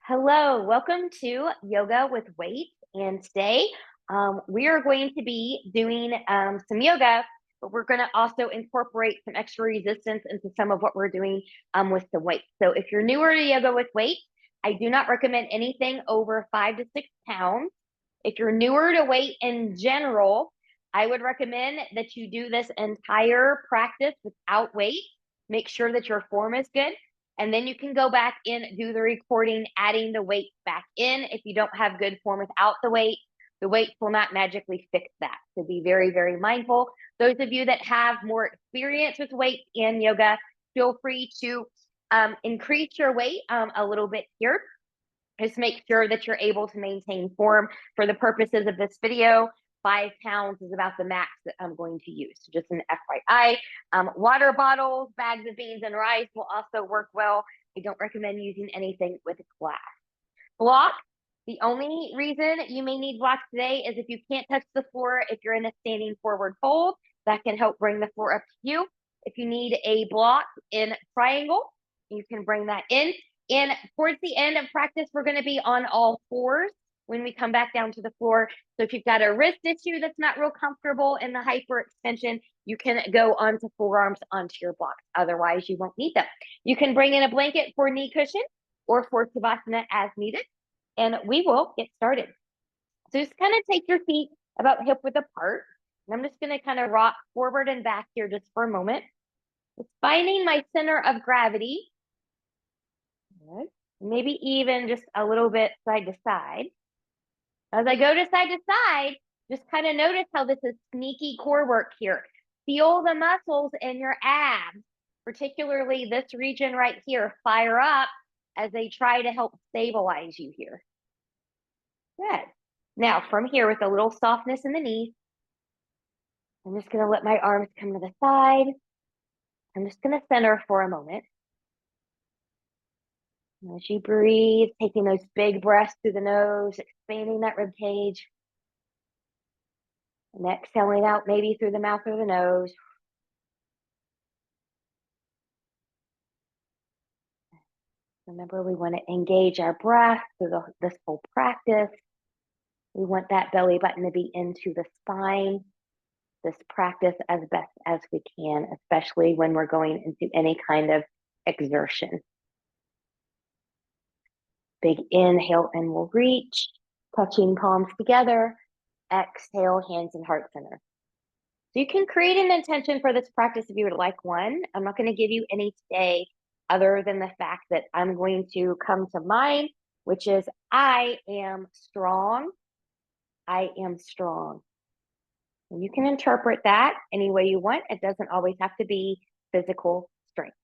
Hello, welcome to Yoga with Weights. And today we are going to be doing some yoga, but we're going to also incorporate some extra resistance into some of what we're doing with the weights. So if you're newer to yoga with weights, I do not recommend anything over 5 to 6 pounds. If you're newer to weight in general, I would recommend that you do this entire practice without weight. Make sure that your form is good. And then you can go back in, do the recording, adding the weight back in. If you don't have good form without the weights will not magically fix that. So be very, very mindful. Those of you that have more experience with weights and yoga, feel free to increase your weight a little bit here. Just make sure that you're able to maintain form. For the purposes of this video, 5 pounds is about the max that I'm going to use. So just an FYI. Water bottles, bags of beans and rice will also work well. I don't recommend using anything with glass. Block. The only reason you may need blocks today is if you can't touch the floor, if you're in a standing forward fold, that can help bring the floor up to you. If you need a block in triangle, you can bring that in. And towards the end of practice, we're going to be on all fours when we come back down to the floor. So if you've got a wrist issue that's not real comfortable in the hyperextension, you can go onto forearms onto your blocks. Otherwise, you won't need them. You can bring in a blanket for knee cushion or for Savasana as needed. And we will get started. So just kind of take your feet about hip width apart. And I'm just going to kind of rock forward and back here just for a moment. It's finding my center of gravity. Good. Maybe even just a little bit side to side. As I go to side, just kind of notice how this is sneaky core work here. Feel the muscles in your abs, particularly this region right here, fire up as they try to help stabilize you here. Good. Now from here with a little softness in the knees, I'm just going to let my arms come to the side. I'm just going to center for a moment. As you breathe, taking those big breaths through the nose, expanding that rib cage. And exhaling out maybe through the mouth or the nose. Remember, we want to engage our breath through this whole practice. We want that belly button to be into the spine. This practice as best as we can, especially when we're going into any kind of exertion. Big inhale and we'll reach, touching palms together. Exhale, hands and heart center. So you can create an intention for this practice if you would like one. I'm not going to give you any today other than the fact that I'm going to come to mine, which is I am strong. I am strong. And you can interpret that any way you want. It doesn't always have to be physical strength.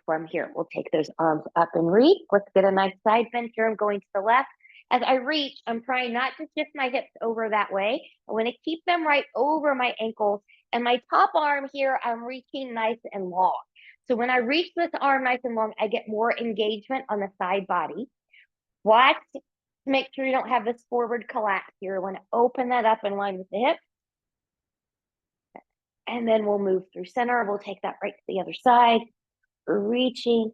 From here, we'll take those arms up and reach. Let's get a nice side bend here. I'm going to the left. As I reach, I'm trying not to shift my hips over that way. I want to keep them right over my ankles. And my top arm here, I'm reaching nice and long. So when I reach this arm nice and long, I get more engagement on the side body. Watch to make sure you don't have this forward collapse here. I want to open that up in line with the hip. And then we'll move through center. We'll take that right to the other side. Reaching.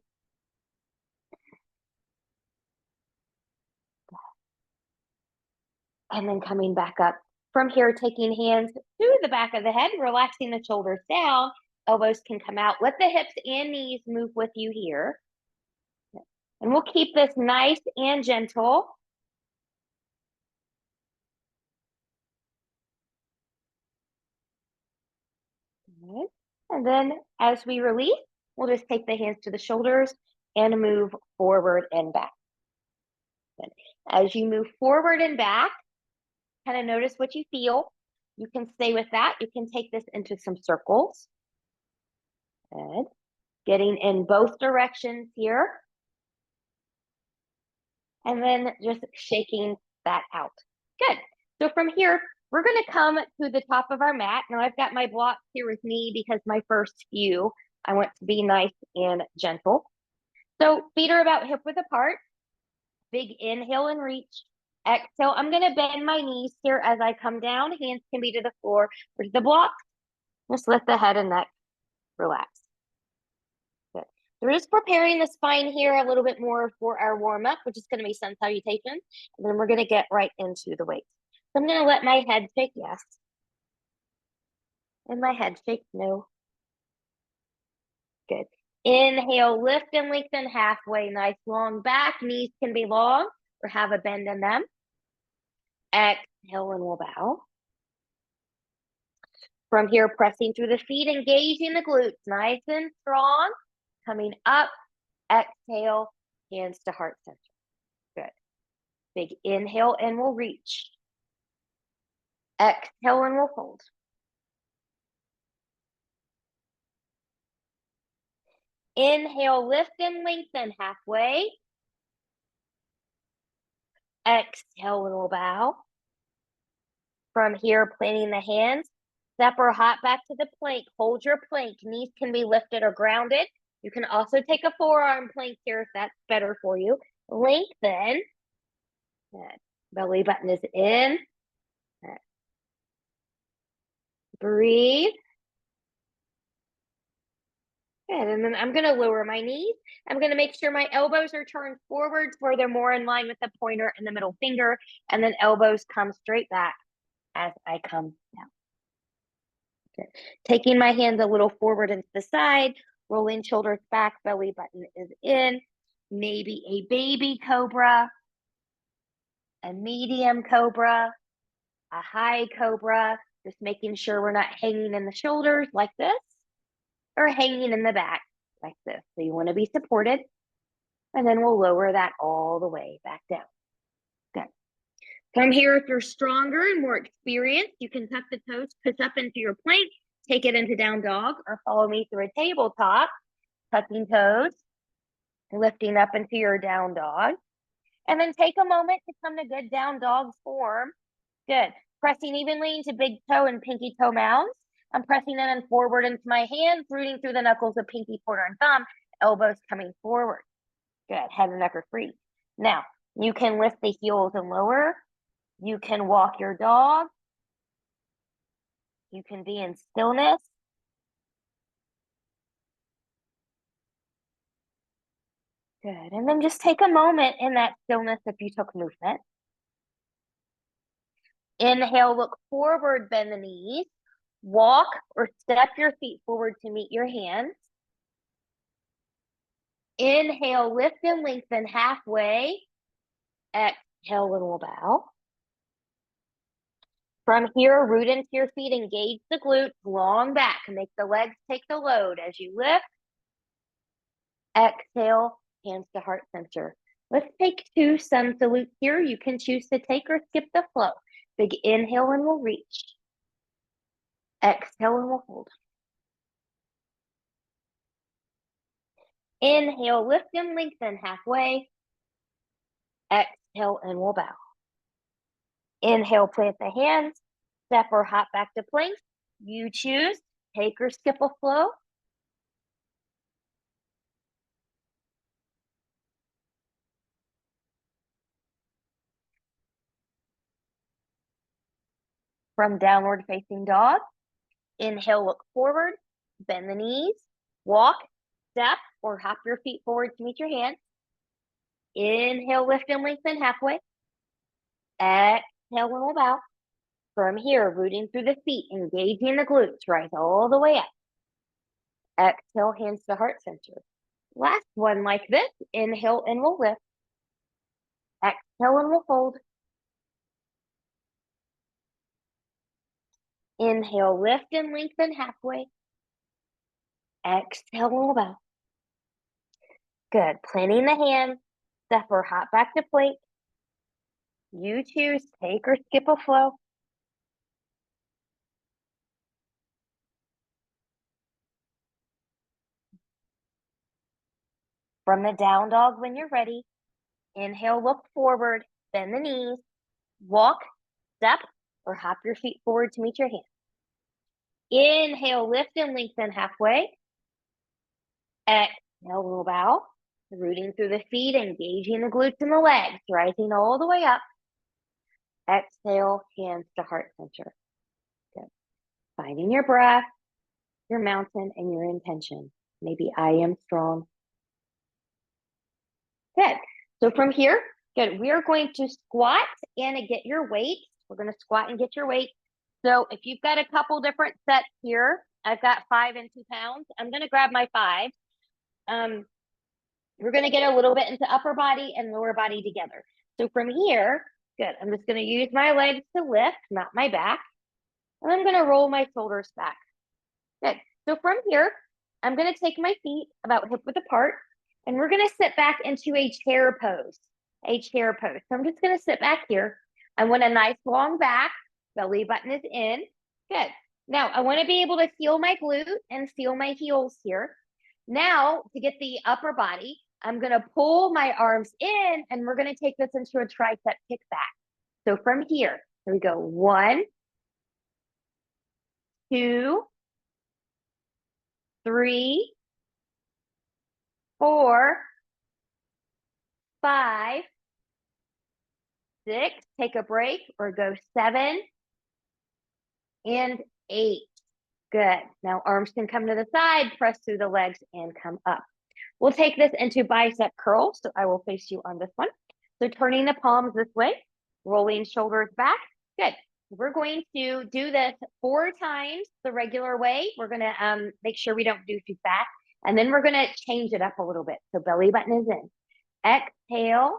And then coming back up. From here, taking hands to the back of the head, relaxing the shoulders down. Elbows can come out. Let the hips and knees move with you here. And we'll keep this nice and gentle. Good. And then as we release, we'll just take the hands to the shoulders and move forward and back. Good. As you move forward and back, kind of notice what you feel. You can stay with that. You can take this into some circles. Good. Getting in both directions here. And then just shaking that out. Good. So from here, we're going to come to the top of our mat. Now I've got my blocks here with me because my first few, I want to be nice and gentle. So feet are about hip width apart. Big inhale and reach. Exhale. I'm going to bend my knees here as I come down. Hands can be to the floor or to the blocks. Just let the head and neck relax. Good. We're just preparing the spine here a little bit more for our warm-up, which is going to be sun salutations. And then we're going to get right into the weights. So I'm going to let my head shake, yes. And my head shake, no. Good. Inhale, lift and lengthen halfway. Nice long back. Knees can be long or have a bend in them. Exhale and we'll bow. From here, pressing through the feet, engaging the glutes. Nice and strong. Coming up. Exhale, hands to heart center. Good. Big inhale and we'll reach. Exhale and we'll fold. Inhale, lift and lengthen halfway. Exhale and we'll bow. From here, planting the hands. Step or hop back to the plank. Hold your plank. Knees can be lifted or grounded. You can also take a forearm plank here if that's better for you. Lengthen. Good. Belly button is in. Good. Breathe. Good. And then I'm going to lower my knees. I'm going to make sure my elbows are turned forwards where they're more in line with the pointer and the middle finger. And then elbows come straight back as I come down. Good. Taking my hands a little forward into the side, rolling shoulders back, belly button is in. Maybe a baby cobra, a medium cobra, a high cobra. Just making sure we're not hanging in the shoulders like this or hanging in the back like this. So you want to be supported. And then we'll lower that all the way back down. Good. From here, if you're stronger and more experienced, you can tuck the toes, push up into your plank, take it into down dog, or follow me through a tabletop, tucking toes, lifting up into your down dog. And then take a moment to come to good down dog form. Good. Pressing evenly into big toe and pinky toe mounds. I'm pressing in and forward into my hands, rooting through the knuckles of pinky, pointer, and thumb, elbows coming forward. Good. Head and neck are free. Now, you can lift the heels and lower. You can walk your dog. You can be in stillness. Good. And then just take a moment in that stillness if you took movement. Inhale, look forward, bend the knees. Walk or step your feet forward to meet your hands. Inhale, lift and lengthen halfway. Exhale and we'll bow. From here, root into your feet, engage the glutes, long back. Make the legs take the load as you lift. Exhale, hands to heart center. Let's take 2 sun salutes here. You can choose to take or skip the flow. Big inhale and we'll reach. Exhale and we'll hold. Inhale, lift and lengthen halfway. Exhale and we'll bow. Inhale, plant the hands, step or hop back to plank. You choose, take or skip a flow. From downward facing dog, inhale, look forward, bend the knees, walk, step, or hop your feet forward to meet your hands. Inhale, lift and lengthen halfway. Exhale and we'll bow. From here, rooting through the feet, engaging the glutes, rise all the way up. Exhale, hands to heart center. Last one like this. Inhale and we'll lift. Exhale and we'll fold. Inhale, lift and lengthen halfway. Exhale and we'll bow. Good. Planting the hands, step or hop back to plank. You choose, take or skip a flow. From the down dog when you're ready, inhale, look forward, bend the knees, walk, step, or hop your feet forward to meet your hands. Inhale, lift and lengthen halfway. Exhale, we'll bow, rooting through the feet, engaging the glutes and the legs, rising all the way up. Exhale, hands to heart center. Good. Finding your breath, your mountain, and your intention. Maybe I am strong. Good. So from here, good. We are going to squat and get your weight. We're going to squat and get your weight. So if you've got a couple different sets here, I've got 5 and 2 pounds. I'm going to grab my 5. We're going to get a little bit into upper body and lower body together. So from here, good. I'm just going to use my legs to lift, not my back. And I'm going to roll my shoulders back. Good. So from here, I'm going to take my feet about hip width apart, and we're going to sit back into a chair pose. A chair pose. So I'm just going to sit back here. I want a nice long back. Belly button is in. Good. Now I want to be able to feel my glute and feel my heels here. Now to get the upper body, I'm going to pull my arms in, and we're going to take this into a tricep kickback. So from here we go. 1, 2, 3, 4, 5, 6, take a break, or go 7 and 8. Good. Now arms can come to the side, press through the legs and come up. We'll take this into bicep curl. So I will face you on this one. So turning the palms this way, rolling shoulders back. Good. We're going to do this 4 times the regular way. We're going to make sure we don't do too fast. And then we're going to change it up a little bit. So belly button is in. Exhale.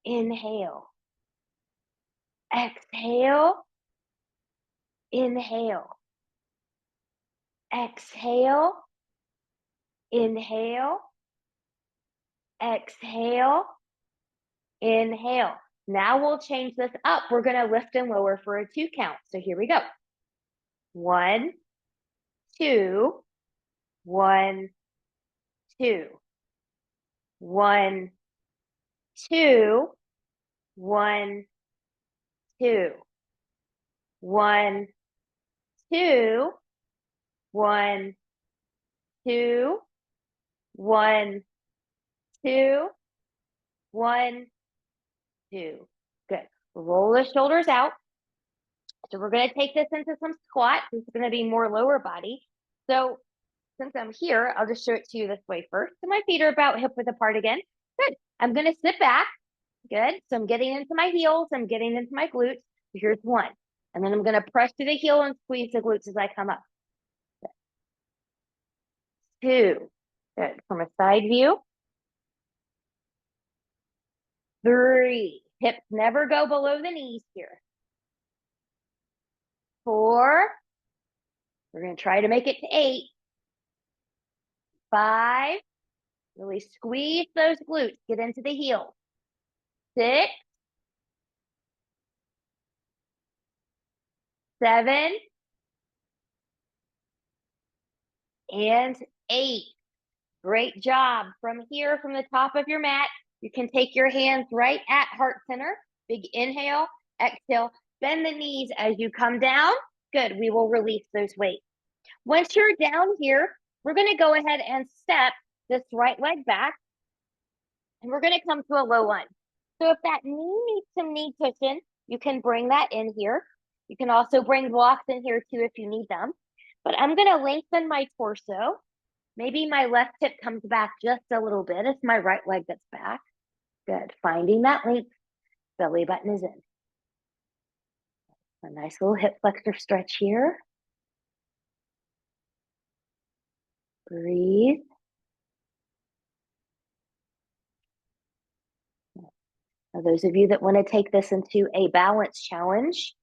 Inhale. Exhale. Inhale. Exhale. Inhale. Exhale. Inhale. Now we'll change this up. We're going to lift and lower for a 2 count. So here we go. 1, 2, 1, 2. 1, 2, 1, 2. 1, 2, 1, 2, 1, 2, 1, 2. Good. Roll the shoulders out. So we're going to take this into some squats. This is going to be more lower body. So since I'm here, I'll just show it to you this way first. So my feet are about hip width apart again. Good. I'm going to sit back. Good. So I'm getting into my heels. I'm getting into my glutes. So here's 1. And then I'm going to press to the heel and squeeze the glutes as I come up. Good. 2. Good. From a side view. 3. Hips never go below the knees here. 4. We're going to try to make it to 8. 5. Really squeeze those glutes. Get into the heel. 6. 7. And 8. Great job. From here, from the top of your mat, you can take your hands right at heart center. Big inhale, exhale, bend the knees as you come down. Good. We will release those weights. Once you're down here, we're going to go ahead and step this right leg back. And we're going to come to a low lunge. So if that knee needs some knee cushion, you can bring that in here. You can also bring blocks in here too if you need them. But I'm going to lengthen my torso. Maybe my left hip comes back just a little bit. It's my right leg that's back. Good. Finding that length. Belly button is in. A nice little hip flexor stretch here. Breathe. Now, those of you that want to take this into a balance challenge,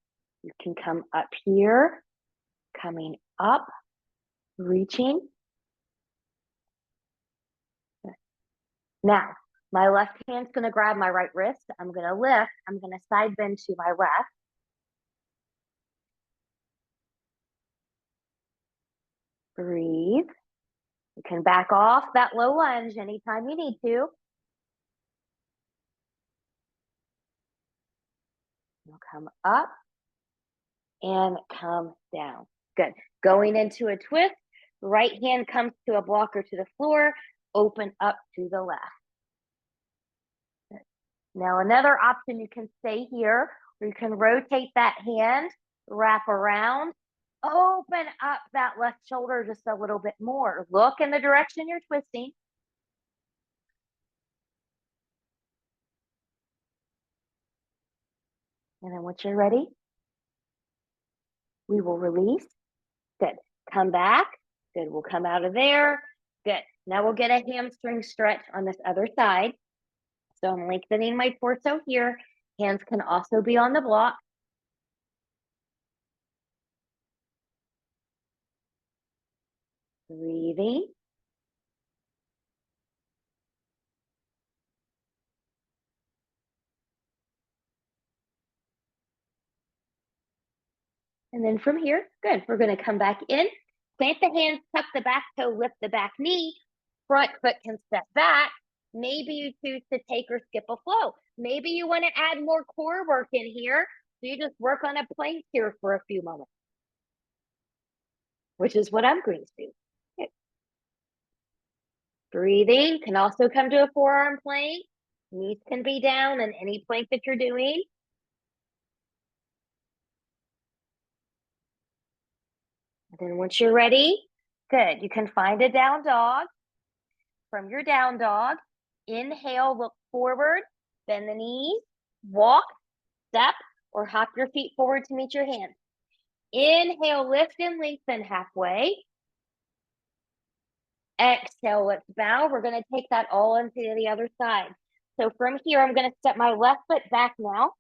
you can come up here, coming up, reaching. Now, my left hand's going to grab my right wrist. I'm going to lift. I'm going to side bend to my left. Breathe. You can back off that low lunge anytime you need to. You'll come up and come down. Good. Going into a twist, right hand comes to a blocker to the floor, open up to the left. Good. Now another option, you can stay here, or you can rotate that hand, wrap around, open up that left shoulder just a little bit more. Look in the direction you're twisting. And then once you're ready, we will release. Good. Come back. Good. We'll come out of there. Good. Now we'll get a hamstring stretch on this other side. So I'm lengthening my torso here. Hands can also be on the block. Breathing. And then from here, good. We're going to come back in, plant the hands, tuck the back toe, lift the back knee, front foot can step back. Maybe you choose to take or skip a flow. Maybe you want to add more core work in here. So you just work on a plank here for a few moments, which is what I'm going to do. Good. Breathing can also come to a forearm plank. Knees can be down in any plank that you're doing. And then once you're ready, good. You can find a down dog. From your down dog, inhale, look forward, bend the knees, walk, step, or hop your feet forward to meet your hands. Inhale, lift and lengthen halfway. Exhale, let's bow. We're going to take that all into the other side. So from here, I'm going to step my left foot back now.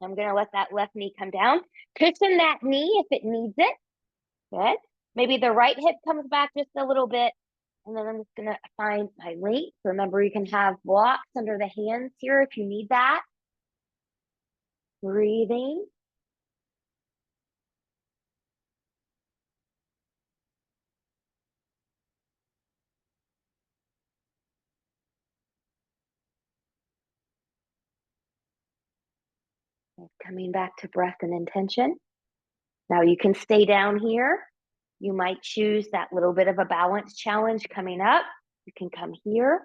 I'm going to let that left knee come down. Cushion that knee if it needs it. Good. Maybe the right hip comes back just a little bit. And then I'm just going to find my length. Remember, you can have blocks under the hands here if you need that. Breathing. Coming back to breath and intention. Now you can stay down here. You might choose that little bit of a balance challenge coming up. You can come here.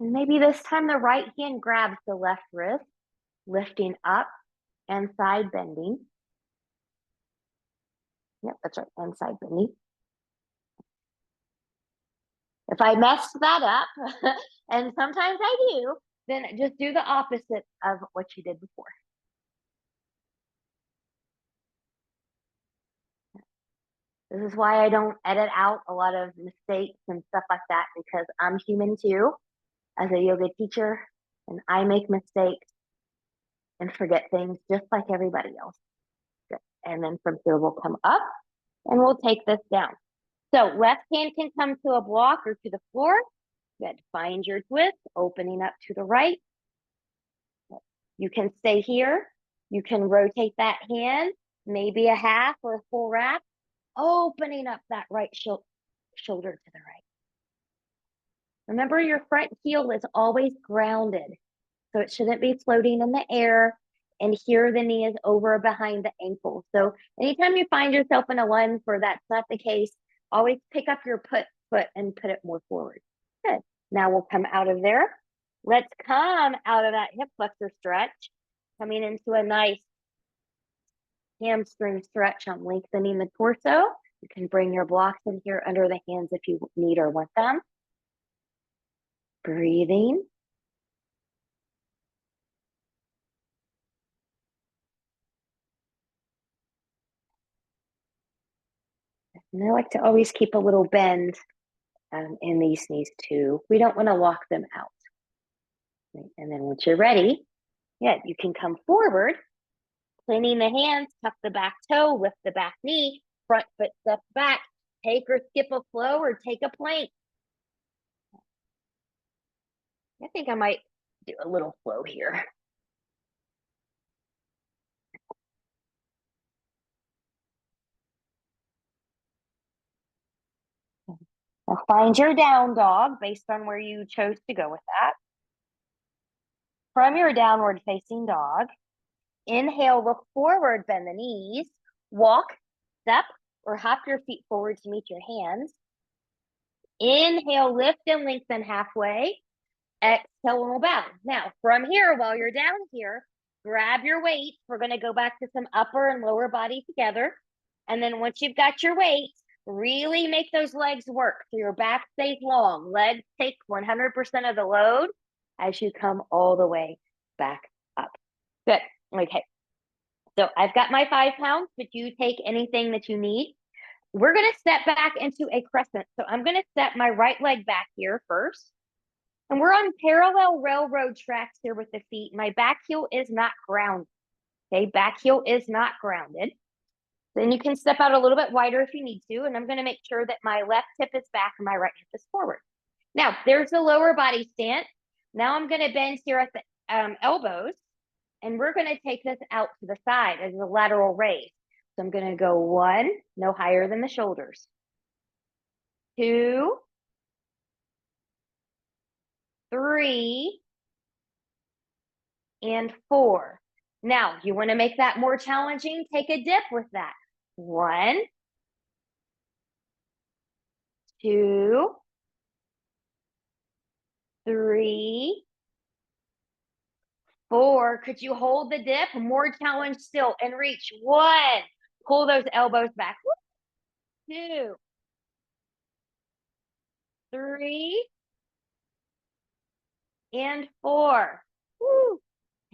And maybe this time the right hand grabs the left wrist, lifting up and side bending. Yep, that's right, and side bending. If I messed that up, and sometimes I do, then just do the opposite of what you did before. This is why I don't edit out a lot of mistakes and stuff like that, because I'm human too as a yoga teacher, and I make mistakes and forget things just like everybody else. Good. And then from here, we'll come up and we'll take this down. So left hand can come to a block or to the floor. Good. Find your twist, opening up to the right. Good. You can stay here. You can rotate that hand, maybe a half or a full wrap, opening up that right shoulder to the right. Remember, your front heel is always grounded, so it shouldn't be floating in the air. And here the knee is over behind the ankle. So anytime you find yourself in a lunge where that's not the case, always pick up your foot and put it more forward. Good. Now we'll come out of there. Let's come out of that hip flexor stretch, coming into a nice hamstring stretch. I'm lengthening the torso. You can bring your blocks in here under the hands if you need or want them. Breathing. And I like to always keep a little bend in these knees too. We don't want to lock them out. And then once you're ready, yeah, you can come forward, planting the hands, tuck the back toe, lift the back knee, front foot steps back, take or skip a flow or take a plank. I think I might do a little flow here. Now find your down dog based on where you chose to go with that. From your downward facing dog, inhale, look forward, bend the knees, walk, step, or hop your feet forward to meet your hands. Inhale, lift and lengthen halfway. Exhale, and we'll bow. Now, from here, while you're down here, grab your weights. We're going to go back to some upper and lower body together. And then once you've got your weights, really make those legs work so your back stays long. Legs take 100% of the load. as you come all the way back up. Good. Okay. So I've got my 5 pounds, but you take anything that you need. We're going to step back into a crescent. So I'm going to step my right leg back here first. And we're on parallel railroad tracks here with the feet. My back heel is not grounded. Okay, back heel is not grounded. Then you can step out a little bit wider if you need to. And I'm going to make sure that my left hip is back and my right hip is forward. Now, there's the lower body stance. Now I'm going to bend here at the elbows. And we're going to take this out to the side as a lateral raise. So I'm going to go 1, no higher than the shoulders. 2, 3, and 4. Now, you want to make that more challenging? Take a dip with that. 1, 2, 3, 4. Could you hold the dip? More challenge still and reach. 1. Pull those elbows back. 2, 3, and 4. Woo.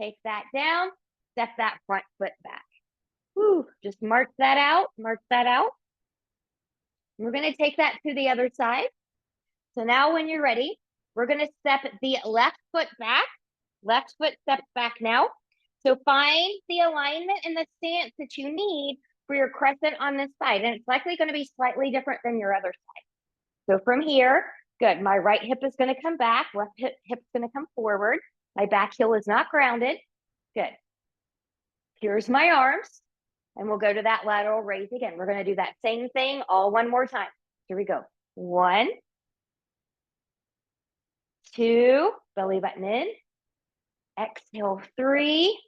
Take that down. Step that front foot back. Woo. Just march that out. March that out. We're going to take that to the other side. So now when you're ready, we're going to step the left foot back. Left foot steps back now. So find the alignment and the stance that you need for your crescent on this side. And it's likely going to be slightly different than your other side. So from here, good. My right hip is going to come back. Left hip is going to come forward. My back heel is not grounded. Good. Here's my arms. And we'll go to that lateral raise again. We're going to do that same thing all one more time. Here we go. 1, 2, belly button in. Exhale, 3,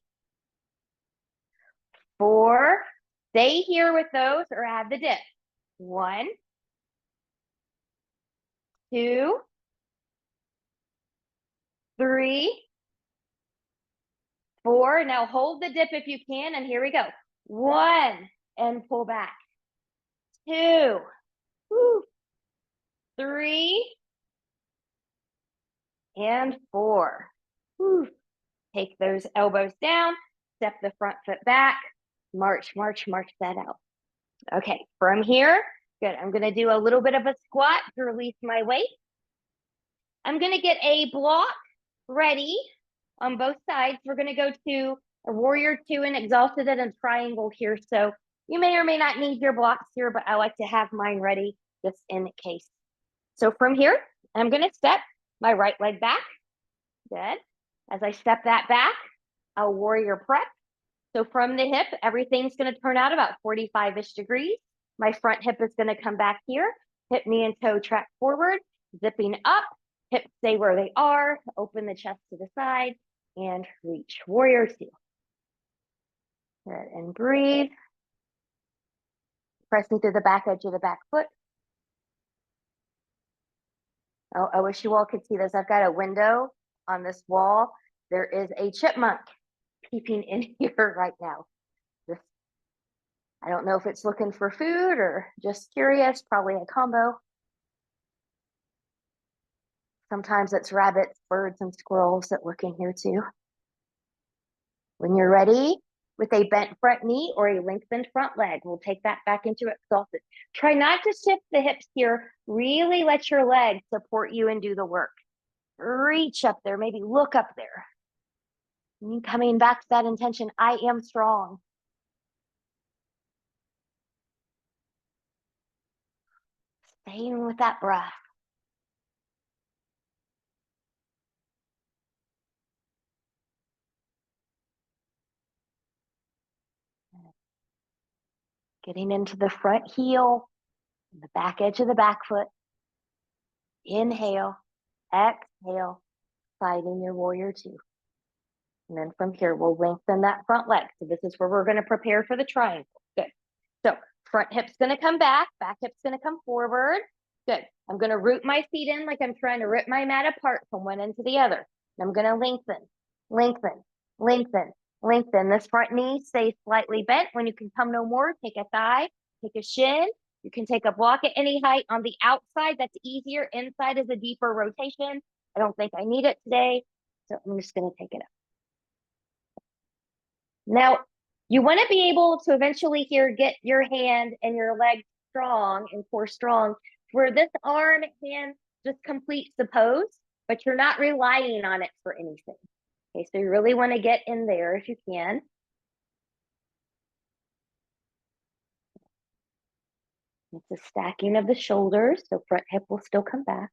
4. Stay here with those or add the dip. 1, 2, 3, 4. Now hold the dip if you can, and here we go. 1, and pull back. 2, 3, and 4. Take those elbows down, step the front foot back, march, march, march that out. Okay, from here, good. I'm gonna do a little bit of a squat to release my weight. I'm gonna get a block ready on both sides. We're gonna go to a warrior 2 and exalted and a triangle here. So you may or may not need your blocks here, but I like to have mine ready just in case. So from here, I'm gonna step my right leg back. Good. As I step that back, a warrior prep. So from the hip, everything's going to turn out about 45-ish degrees. My front hip is going to come back here. Hip, knee, and toe track forward, zipping up. Hips stay where they are. Open the chest to the side and reach. Warrior 2. Good. And breathe. Pressing through the back edge of the back foot. Oh, I wish you all could see this. I've got a window on this wall. There is a chipmunk peeping in here right now. Just, I don't know if it's looking for food or just curious, probably a combo. Sometimes it's rabbits, birds, and squirrels that look in here too. When you're ready, with a bent front knee or a lengthened front leg, we'll take that back into exalted. Try not to shift the hips here. Really let your legs support you and do the work. Reach up there, maybe look up there. And coming back to that intention, I am strong. Staying with that breath. Getting into the front heel, the back edge of the back foot. Inhale, exhale, fighting your warrior 2. And then from here, we'll lengthen that front leg. So this is where we're going to prepare for the triangle. Good. So front hip's going to come back hip's going to come forward. Good. I'm going to root my feet in like I'm trying to rip my mat apart from one end to the other. And I'm going to lengthen, lengthen, lengthen, lengthen. This front knee stays slightly bent. When you can come no more, take a thigh, take a shin. You can take a block at any height. On the outside, that's easier. Inside is a deeper rotation. I don't think I need it today. So I'm just going to take it up. Now, you want to be able to eventually here get your hand and your leg strong and core strong, where this arm hand just completes the pose, but you're not relying on it for anything. Okay, so you really want to get in there if you can. It's a stacking of the shoulders, so front hip will still come back.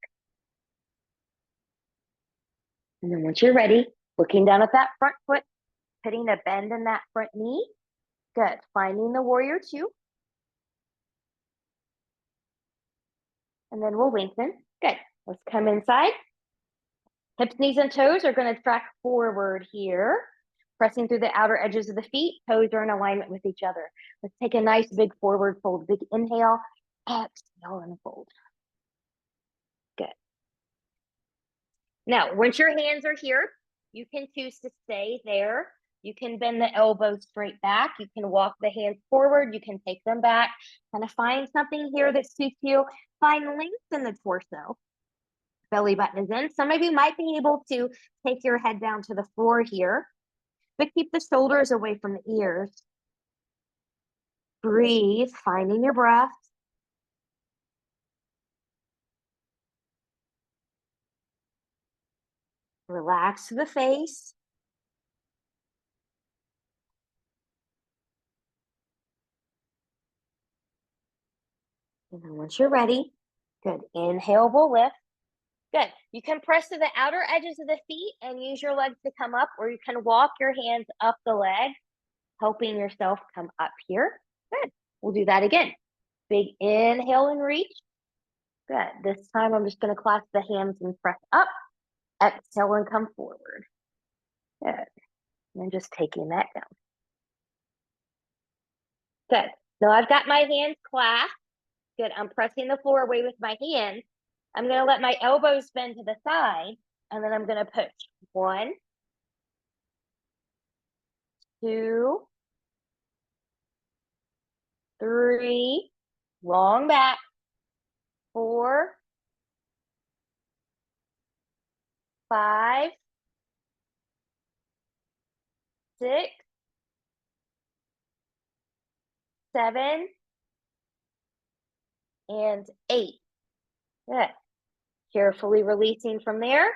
And then once you're ready, looking down at that front foot, putting a bend in that front knee. Good. Finding the warrior two. And then we'll lengthen. Good. Let's come inside. Hips, knees, and toes are going to track forward here. Pressing through the outer edges of the feet. Toes are in alignment with each other. Let's take a nice big forward fold. Big inhale. Exhale and fold. Good. Now, once your hands are here, you can choose to stay there. You can bend the elbows straight back. You can walk the hands forward. You can take them back. Kind of find something here that suits you. Find length in the torso. Belly button is in. Some of you might be able to take your head down to the floor here, but keep the shoulders away from the ears. Breathe, finding your breath. Relax the face. And then once you're ready, good. Inhale, we'll lift. Good. You can press to the outer edges of the feet and use your legs to come up, or you can walk your hands up the leg, helping yourself come up here. Good. We'll do that again. Big inhale and reach. Good. This time I'm just going to clasp the hands and press up. Exhale and come forward. Good. And just taking that down. Good. Now I've got my hands clasped. Good. I'm pressing the floor away with my hands. I'm going to let my elbows bend to the side, and then I'm going to push. 1, 2, 3, long back, 4, 5, 6, 7, and 8. Good. Carefully releasing from there.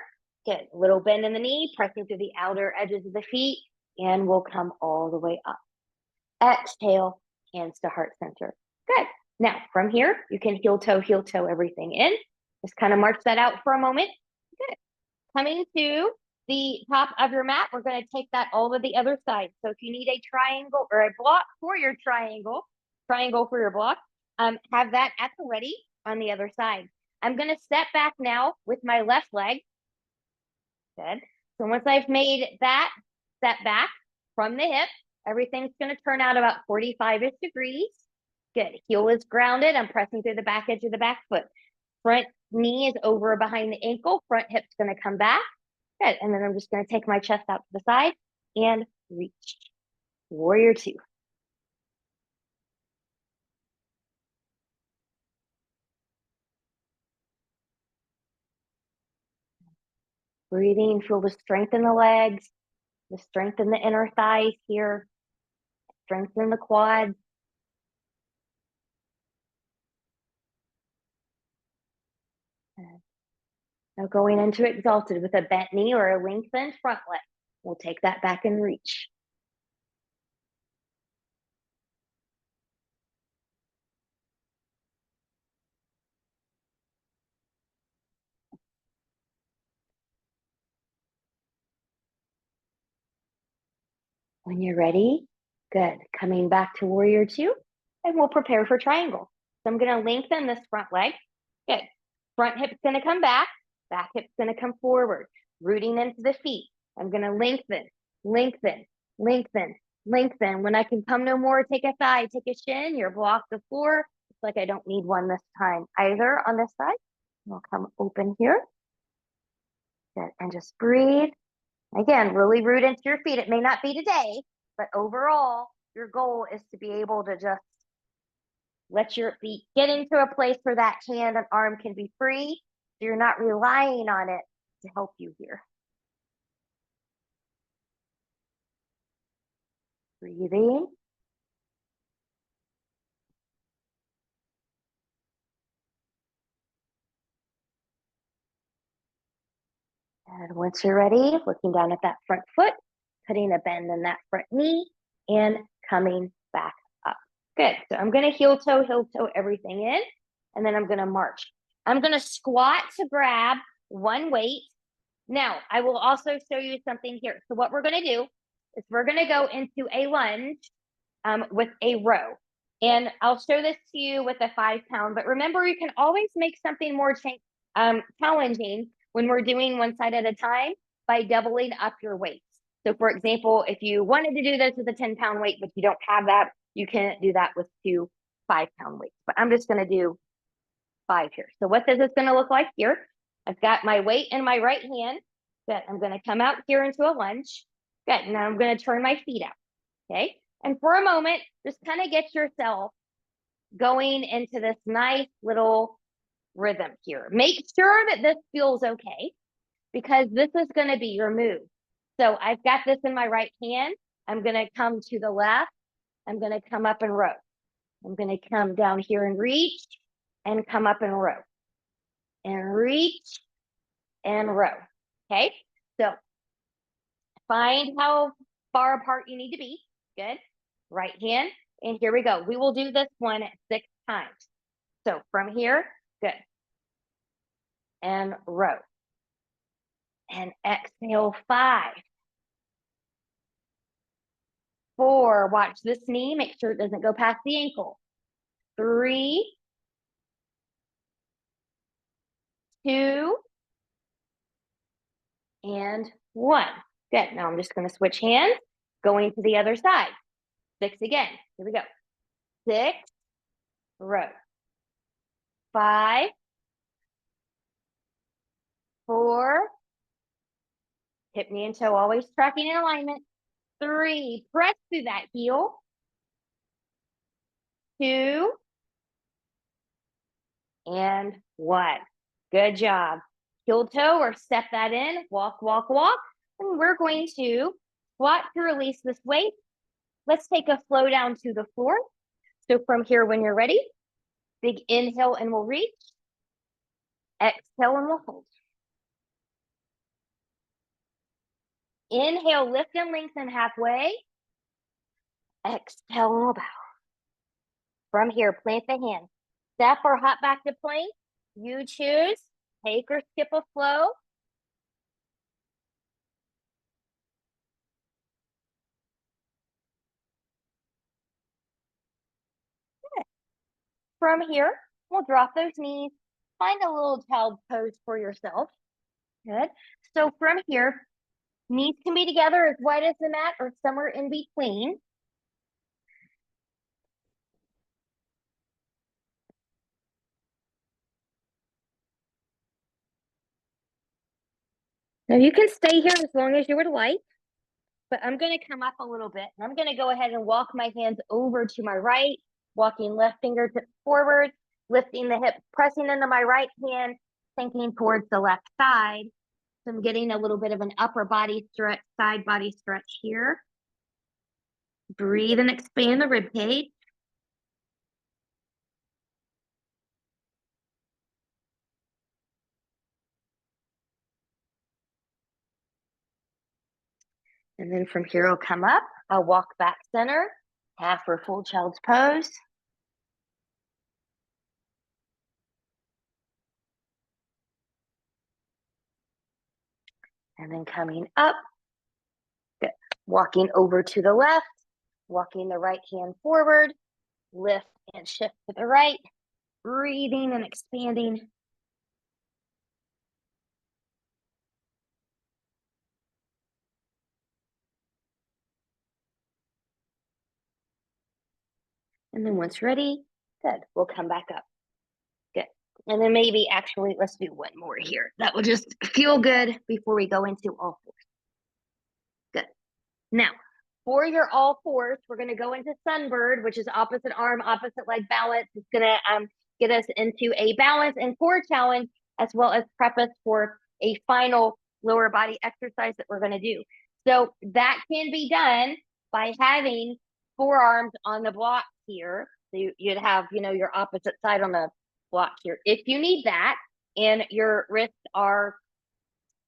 Good. Little bend in the knee, pressing through the outer edges of the feet, and we'll come all the way up. Exhale, hands to heart center. Good. Now, from here, you can heel toe everything in. Just kind of march that out for a moment. Good. Coming to the top of your mat, we're going to take that all to the other side. So if you need a triangle or a block for your triangle for your block, have that at the ready on the other side. I'm going to step back now with my left leg. Good. So once I've made that step back from the hip, everything's going to turn out about 45-ish degrees. Good. Heel is grounded. I'm pressing through the back edge of the back foot. Front knee is over behind the ankle. Front hip's going to come back. Good. And then I'm just going to take my chest out to the side and reach. Warrior two. Breathing, feel the strength in the legs, the strength in the inner thighs here, strength in the quads. Now going into exalted with a bent knee or a lengthened front leg. We'll take that back and reach. When you're ready, good. Coming back to warrior two, and we'll prepare for triangle. So I'm going to lengthen this front leg. Good. Front hip's going to come back hip's going to come forward, rooting into the feet. I'm going to lengthen, lengthen, lengthen, lengthen. When I can come no more, take a thigh, take a shin, you're blocked the floor. It's like I don't need one this time either on this side. I'll come open here. Good. And just breathe. Again, really root into your feet. It may not be today, but overall, your goal is to be able to just let your feet get into a place where that hand and arm can be free. So you're not relying on it to help you here. Breathing. And once you're ready, looking down at that front foot, putting a bend in that front knee, and coming back up. Good. So I'm going to heel toe everything in, and then I'm going to march. I'm going to squat to grab one weight. Now, I will also show you something here. So what we're going to do is we're going to go into a lunge with a row. And I'll show this to you with a 5 pound, but remember, you can always make something more challenging when we're doing one side at a time by doubling up your weights. So for example, if you wanted to do this with a 10-pound weight, but you don't have that, you can do that with 2 5-pound weights. But I'm just going to do 5 here. So what this is going to look like here, I've got my weight in my right hand. Good. I'm going to come out here into a lunge. Good. Now I'm going to turn my feet out. Okay. And for a moment, just kind of get yourself going into this nice little rhythm here. Make sure that this feels okay, because this is going to be your move. So I've got this in my right hand. I'm going to come to the left. I'm going to come up and row. I'm going to come down here and reach and come up and row. And reach and row. Okay. So find how far apart you need to be. Good. Right hand. And here we go. We will do this one 6 times. So from here, good. And row. And exhale, 5. 4. Watch this knee. Make sure it doesn't go past the ankle. 3. 2. And 1. Good. Now I'm just going to switch hands. Going to the other side. 6 again. Here we go. 6. Row. 5. 4. Hip, knee, and toe always tracking in alignment. 3. Press through that heel. 2. And 1. Good job. Heel toe or step that in. Walk, walk, walk. And we're going to squat to release this weight. Let's take a flow down to the floor. So from here, when you're ready, big inhale and we'll reach. Exhale and we'll hold. Inhale, lift and lengthen halfway. Exhale and we'll bow. From here, plant the hand. Step or hop back to plank. You choose. Take or skip a flow. Good. From here, we'll drop those knees. Find a little child's pose for yourself. Good. So from here, knees can be together as wide as the mat or somewhere in between. Now you can stay here as long as you would like, but I'm going to come up a little bit, and I'm going to go ahead and walk my hands over to my right, walking left fingertips forward, lifting the hip, pressing into my right hand, thinking towards the left side. So I'm getting a little bit of an upper body stretch, side body stretch here. Breathe and expand the rib cage. And then from here, I'll come up. I'll walk back center, half or full child's pose. And then coming up, good. Walking over to the left, walking the right hand forward, lift and shift to the right, breathing and expanding. And then once ready, good, we'll come back up. Good. And then maybe actually, let's do one more here. That will just feel good before we go into all fours. Good. Now, for your all fours, we're going to go into Sunbird, which is opposite arm, opposite leg balance. It's going to get us into a balance and core challenge, as well as prep us for a final lower body exercise that we're going to do. So that can be done by having forearms on the block here. So you'd have, your opposite side on the block here if you need that, and your wrists are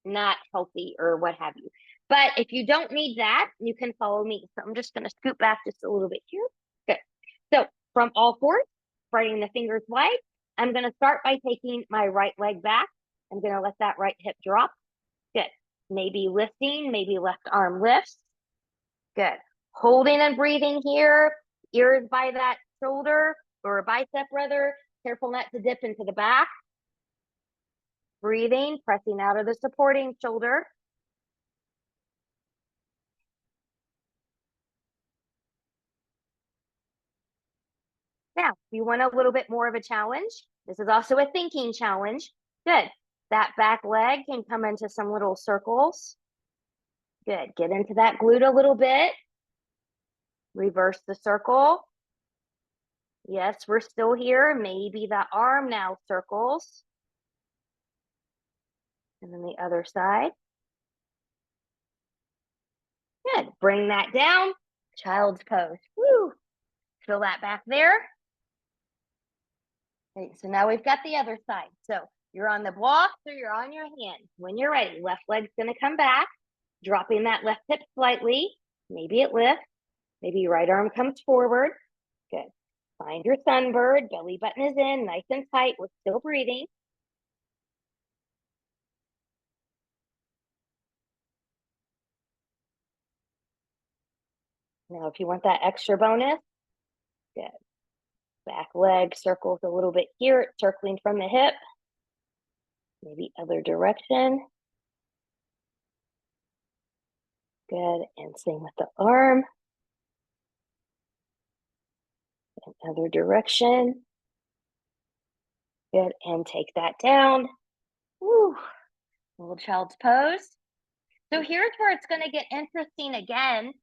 not healthy or what have you. But if you don't need that, you can follow me. So I'm just going to scoot back just a little bit here. Good. So from all fours, spreading the fingers wide, I'm going to start by taking my right leg back. I'm going to let that right hip drop. Good. Maybe lifting, maybe left arm lifts. Good. Holding and breathing here. Ears by that shoulder or bicep rather. Careful not to dip into the back. Breathing, pressing out of the supporting shoulder. Now, if you want a little bit more of a challenge, this is also a thinking challenge. Good. That back leg can come into some little circles. Good. Get into that glute a little bit. Reverse the circle. Yes, we're still here. Maybe the arm now circles. And then the other side. Good. Bring that down. Child's pose. Woo. Feel that back there. Okay, so now we've got the other side. So you're on the block or you're on your hand. When you're ready, left leg's going to come back, dropping that left hip slightly. Maybe it lifts. Maybe your right arm comes forward. Good. Find your sunbird. Belly button is in, nice and tight. We're still breathing. Now, if you want that extra bonus, good. Back leg circles a little bit here, circling from the hip. Maybe other direction. Good. And same with the arm. And other direction. Good. And take that down. Woo. Little child's pose. So here's where it's going to get interesting again.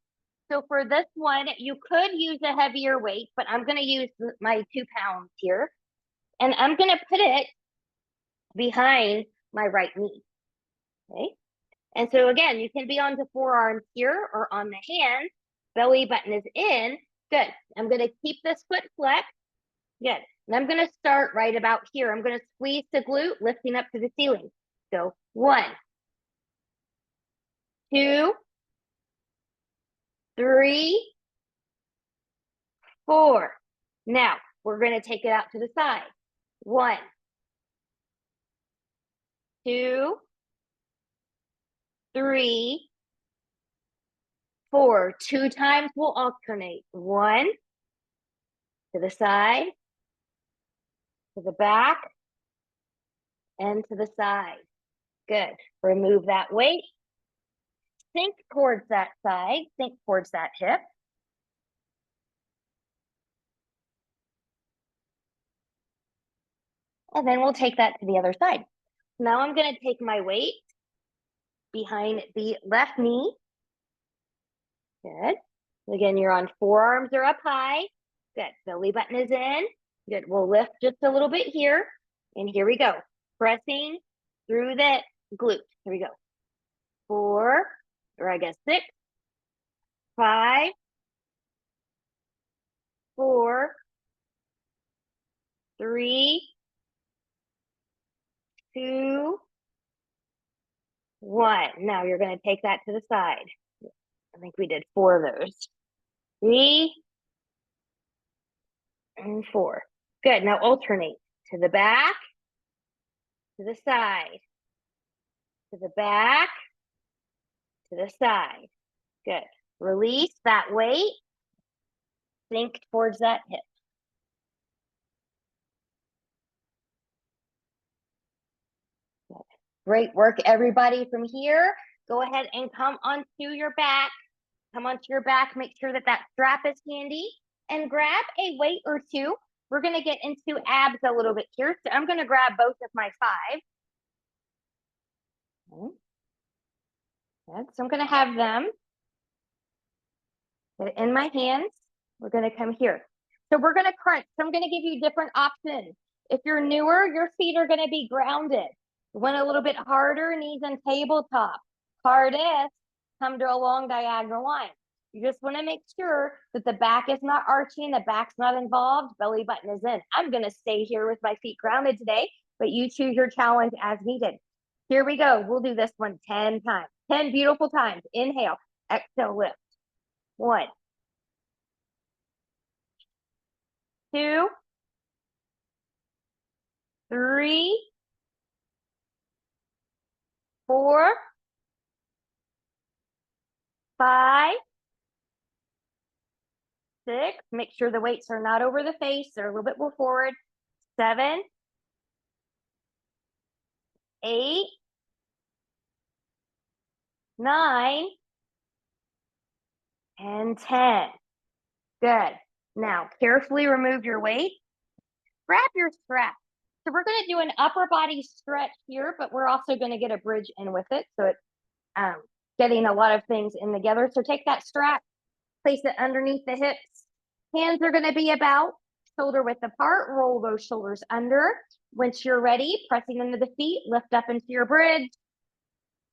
So for this one, you could use a heavier weight, but I'm going to use my 2 pounds here. And I'm going to put it behind my right knee. Okay. And so again, you can be on the forearms here or on the hand. Belly button is in. Good. I'm going to keep this foot flexed. Good. And I'm going to start right about here. I'm going to squeeze the glute, lifting up to the ceiling. So 1, 2, 3, 4. Now we're going to take it out to the side. 1, 2, 3, 4. 2 times we'll alternate. 1 to the side, to the back, and to the side. Good. Remove that weight. Sink towards that side. Sink towards that hip. And then we'll take that to the other side. Now I'm going to take my weight behind the left knee. Good. Again, you're on forearms are up high. Good. Belly button is in. Good. We'll lift just a little bit here. And here we go. Pressing through the glute. Here we go. 4, or I guess 6, 5, 4, 3, 2, 1. Now you're going to take that to the side. I think we did 4 of those. 3 and 4. Good. Now alternate to the back, to the side, to the back, to the side. Good. Release that weight. Sink towards that hip. Good. Great work, everybody. From here, go ahead and come onto your back. Come onto your back. Make sure that that strap is handy. And grab a weight or 2. We're going to get into abs a little bit here. So I'm going to grab both of my 5. Okay. Good. So I'm going to have them in my hands. We're going to come here. So we're going to crunch. So I'm going to give you different options. If you're newer, your feet are going to be grounded. You want a little bit harder, knees on tabletop. Hardest, come to a long diagonal line. You just want to make sure that the back is not arching, the back's not involved, belly button is in. I'm going to stay here with my feet grounded today, but you choose your challenge as needed. Here we go. We'll do this one 10 times, 10 beautiful times. Inhale, exhale, lift. 1, 2, 3, 4, 5, 6. Make sure the weights are not over the face. They're a little bit more forward. 7, 8, 9, and 10. Good. Now, carefully remove your weight. Grab your strap. So we're going to do an upper body stretch here, but we're also going to get a bridge in with it. So it's getting a lot of things in together. So take that strap, place it underneath the hips. Hands are going to be about shoulder width apart. Roll those shoulders under. Once you're ready, pressing into the feet, lift up into your bridge.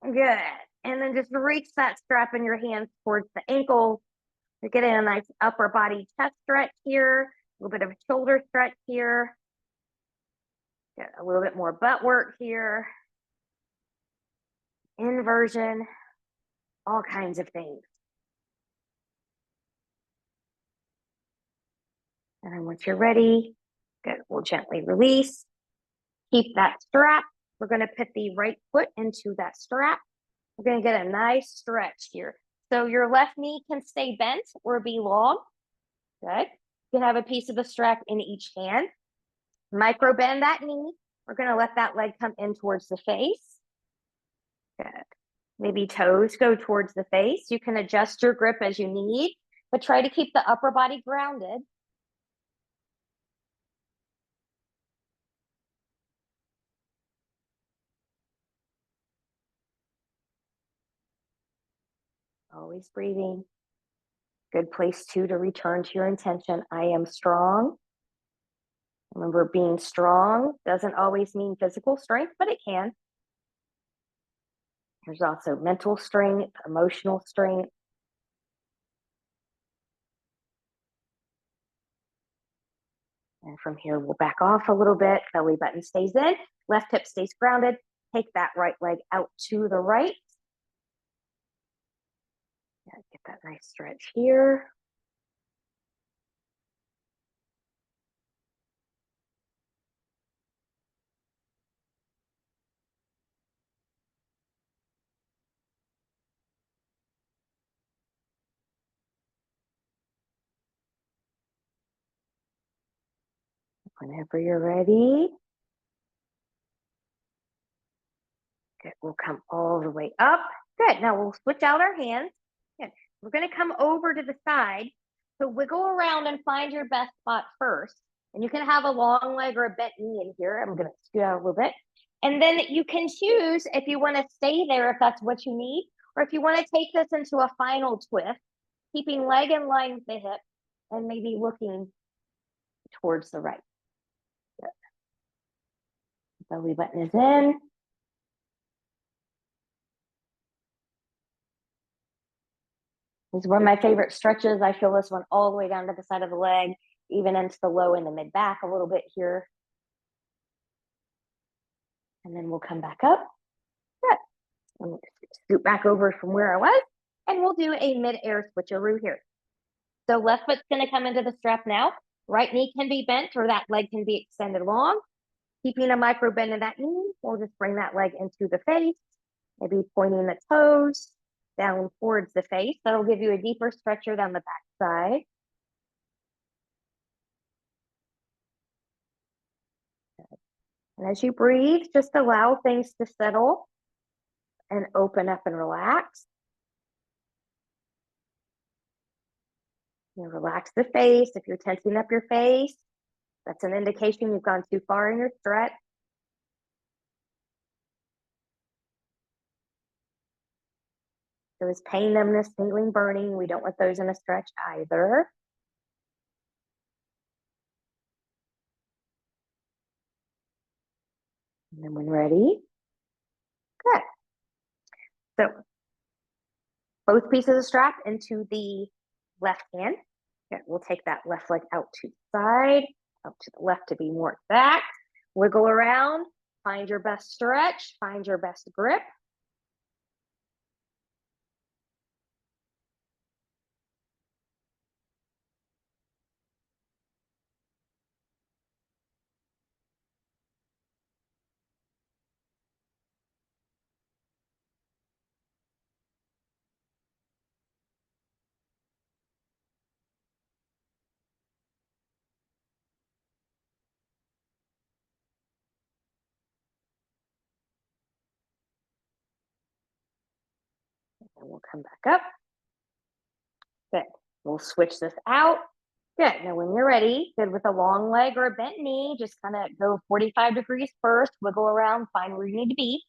Good. And then just reach that strap in your hands towards the ankle. You're getting a nice upper body chest stretch here, a little bit of a shoulder stretch here. Get a little bit more butt work here. Inversion, all kinds of things. And then once you're ready, good, we'll gently release. Keep that strap. We're going to put the right foot into that strap. We're going to get a nice stretch here. So your left knee can stay bent or be long. Good. You can have a piece of the strap in each hand. Micro bend that knee. We're going to let that leg come in towards the face. Good. Maybe toes go towards the face. You can adjust your grip as you need, but try to keep the upper body grounded. Always breathing. Good place too to return to your intention. I am strong. Remember, being strong doesn't always mean physical strength, but it can. There's also mental strength, emotional strength. And from here, we'll back off a little bit. Belly button stays in. Left hip stays grounded. Take that right leg out to the right. Get that nice stretch here. Whenever you're ready. Good. We'll come all the way up. Good. Now we'll switch out our hands. Good. We're going to come over to the side. So wiggle around and find your best spot first. And you can have a long leg or a bent knee in here. I'm going to scoot out a little bit. And then you can choose if you want to stay there, if that's what you need, or if you want to take this into a final twist, keeping leg in line with the hip and maybe looking towards the right. Good. Belly button is in. This is one of my favorite stretches. I feel this one all the way down to the side of the leg, even into the low and the mid back a little bit here. And then we'll come back up. Good. And we'll scoot back over from where I was. And we'll do a mid-air switcheroo here. So left foot's going to come into the strap now. Right knee can be bent or that leg can be extended long. Keeping a micro bend in that knee, we'll just bring that leg into the face, maybe pointing the toes down towards the face. That'll give you a deeper stretcher down the back side. And as you breathe, just allow things to settle and open up and relax. You relax the face. If you're tensing up your face, that's an indication you've gone too far in your stretch. There is pain, numbness, tingling, burning. We don't want those in a stretch either. And then when ready, good. So both pieces of strap into the left hand. Okay, we'll take that left leg out to the side, out to the left to be more back. Wiggle around, find your best stretch, find your best grip. And we'll come back up. Good. We'll switch this out. Good. Now, when you're ready, good with a long leg or a bent knee, just kind of go 45 degrees first, wiggle around, find where you need to be.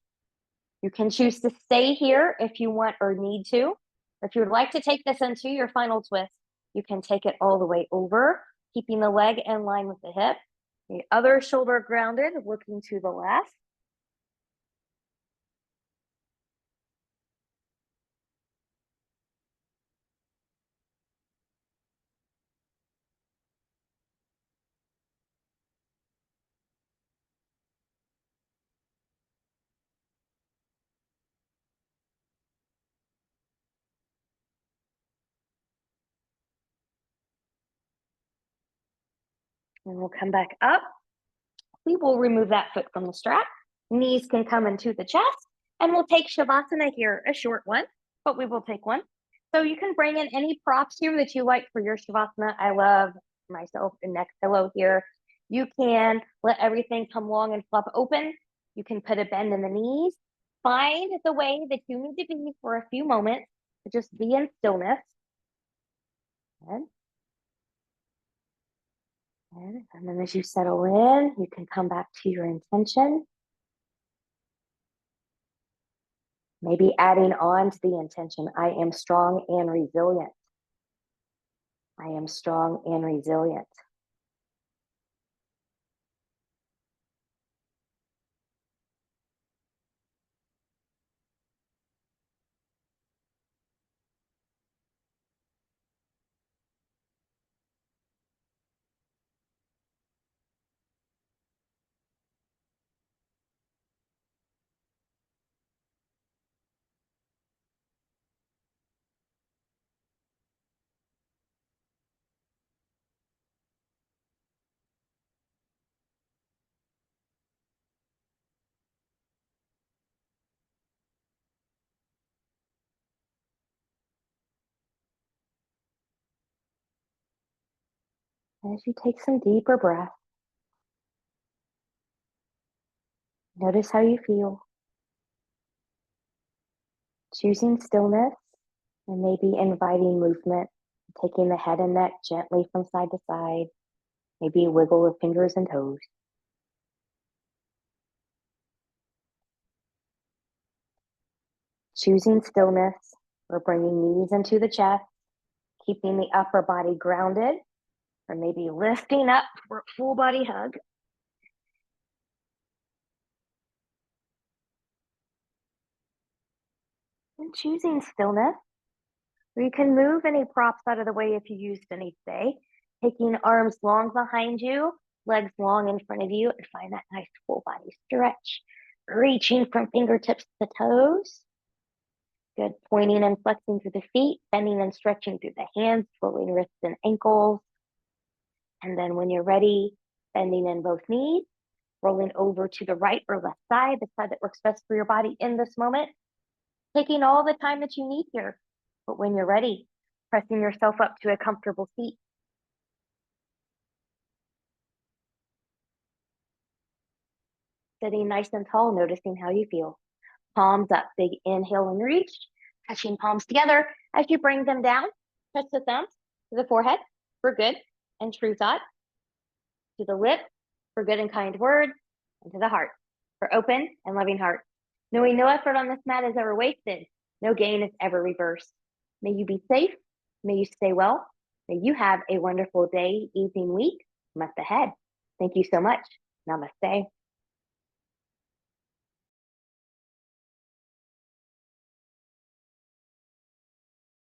You can choose to stay here if you want or need to. If you would like to take this into your final twist, you can take it all the way over, keeping the leg in line with the hip. The other shoulder grounded, looking to the left. And we'll come back up. We will remove that foot from the strap. Knees can come into the chest, and we'll take Shavasana here, a short one, but we will take one. So you can bring in any props here that you like for your Shavasana. I love myself a neck pillow here. You can let everything come long and flop open. You can put a bend in the knees. Find the way that you need to be for a few moments to just be in stillness. Good. And then as you settle in, you can come back to your intention. Maybe adding on to the intention, I am strong and resilient. I am strong and resilient. As you take some deeper breaths, notice how you feel. Choosing stillness and maybe inviting movement, taking the head and neck gently from side to side, maybe a wiggle of fingers and toes. Choosing stillness, we're bringing knees into the chest, keeping the upper body grounded, or maybe lifting up for a full body hug. And choosing stillness, where you can move any props out of the way if you used any today, taking arms long behind you, legs long in front of you, and find that nice full body stretch. Reaching from fingertips to toes. Good. Pointing and flexing through the feet, bending and stretching through the hands, rolling wrists and ankles. And then when you're ready, bending in both knees, rolling over to the right or left side, the side that works best for your body in this moment. Taking all the time that you need here. But when you're ready, pressing yourself up to a comfortable seat. Sitting nice and tall, noticing how you feel. Palms up, big inhale and reach, touching palms together. As you bring them down, touch the thumbs to the forehead for good and true thought, to the lip for good and kind words, and to the heart for open and loving heart. Knowing no effort on this mat is ever wasted, no gain is ever reversed. May you be safe, may you stay well, may you have a wonderful day, evening, week, month ahead. Thank you so much. Namaste.